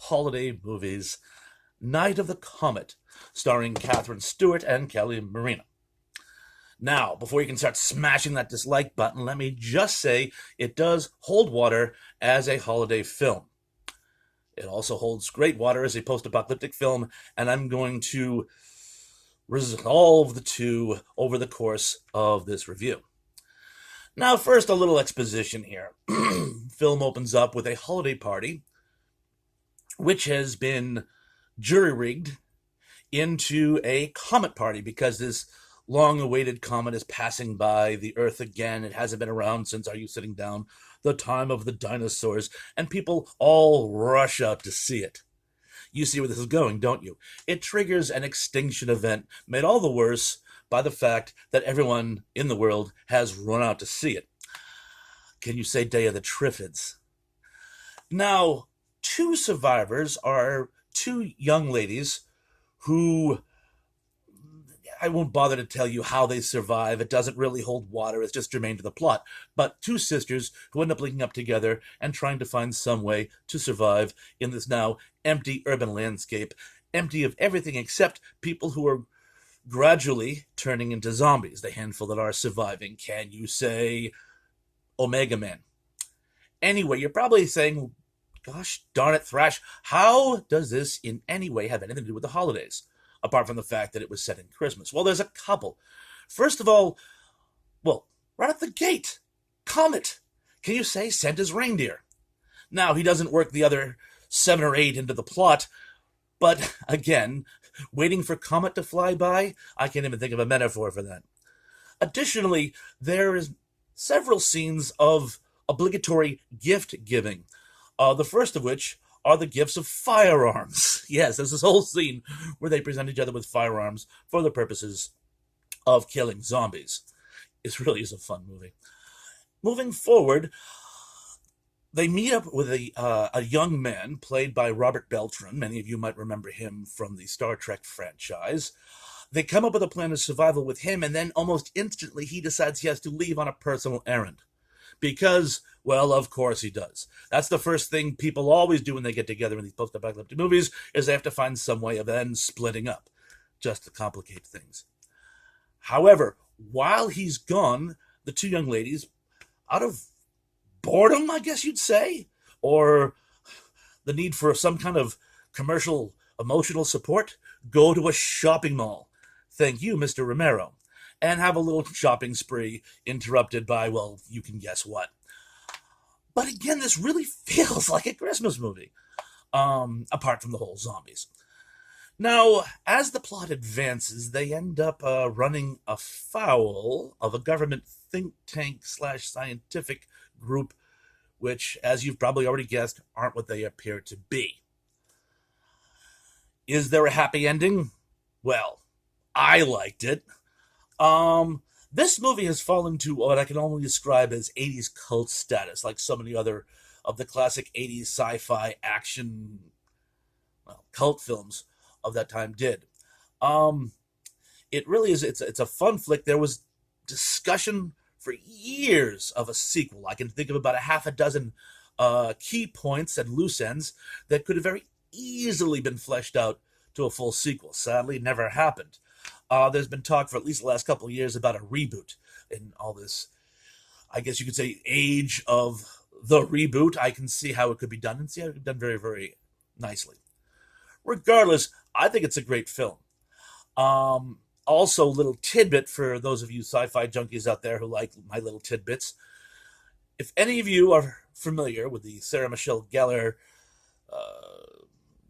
holiday movies, Night of the Comet, starring Catherine Stewart and Kelly Marina. Now, before you can start smashing that dislike button, let me just say it does hold water as a holiday film. It also holds great water as a post-apocalyptic film, and I'm going to resolve the two over the course of this review. Now, first, a little exposition here. Film opens up with a holiday party, which has been jury-rigged into a comet party because this long-awaited comet is passing by the Earth again. It hasn't been around since Are You Sitting Down? The time of the dinosaurs, and people all rush out to see it. You see where this is going, don't you? It triggers an extinction event, made all the worse by the fact that everyone in the world has run out to see it. Can you say Day of the Triffids? Now, two survivors are two young ladies who, I won't bother to tell you how they survive. It doesn't really hold water. It's just germane to the plot. But two sisters who end up linking up together and trying to find some way to survive in this now empty urban landscape, empty of everything except people who are gradually turning into zombies, the handful that are surviving. Can you say Omega Man? Anyway, you're probably saying, gosh darn it, Thrash, how does this in any way have anything to do with the holidays? Apart from the fact that it was set in Christmas. Well, there's a couple. First of all, right at the gate, Comet. Can you say Santa's reindeer? Now, he doesn't work the other 7 or 8 into the plot, but again, waiting for Comet to fly by, I can't even think of a metaphor for that. Additionally, there is several scenes of obligatory gift giving. The first of which are the gifts of firearms. Yes, there's this whole scene where they present each other with firearms for the purposes of killing zombies. It really is a fun movie. Moving forward, they meet up with a young man played by Robert Beltran. Many of you might remember him from the Star Trek franchise. They come up with a plan of survival with him, and then almost instantly he decides he has to leave on a personal errand. Because, well, of course he does. That's the first thing people always do when they get together in these post-apocalyptic movies, is they have to find some way of then splitting up, just to complicate things. However, while he's gone, the two young ladies, out of boredom, I guess you'd say, or the need for some kind of commercial emotional support, go to a shopping mall. Thank you, Mr. Romero. And have a little shopping spree interrupted by, well, you can guess what. But again, this really feels like a Christmas movie, apart from the whole zombies. Now, as the plot advances, they end up running afoul of a government think tank / scientific group, which, as you've probably already guessed, aren't what they appear to be. Is there a happy ending? Well, I liked it. This movie has fallen to what I can only describe as 80s cult status, like so many other of the classic 80s sci-fi action, cult films of that time did. It really is, it's a fun flick. There was discussion for years of a sequel. I can think of about a half a dozen key points and loose ends that could have very easily been fleshed out to a full sequel. Sadly, never happened. There's been talk for at least the last couple of years about a reboot in all this, I guess you could say, age of the reboot. I can see how it could be done and see how it could be done very, very nicely. Regardless, I think it's a great film. Also, little tidbit for those of you sci-fi junkies out there who like my little tidbits. If any of you are familiar with the Sarah Michelle Gellar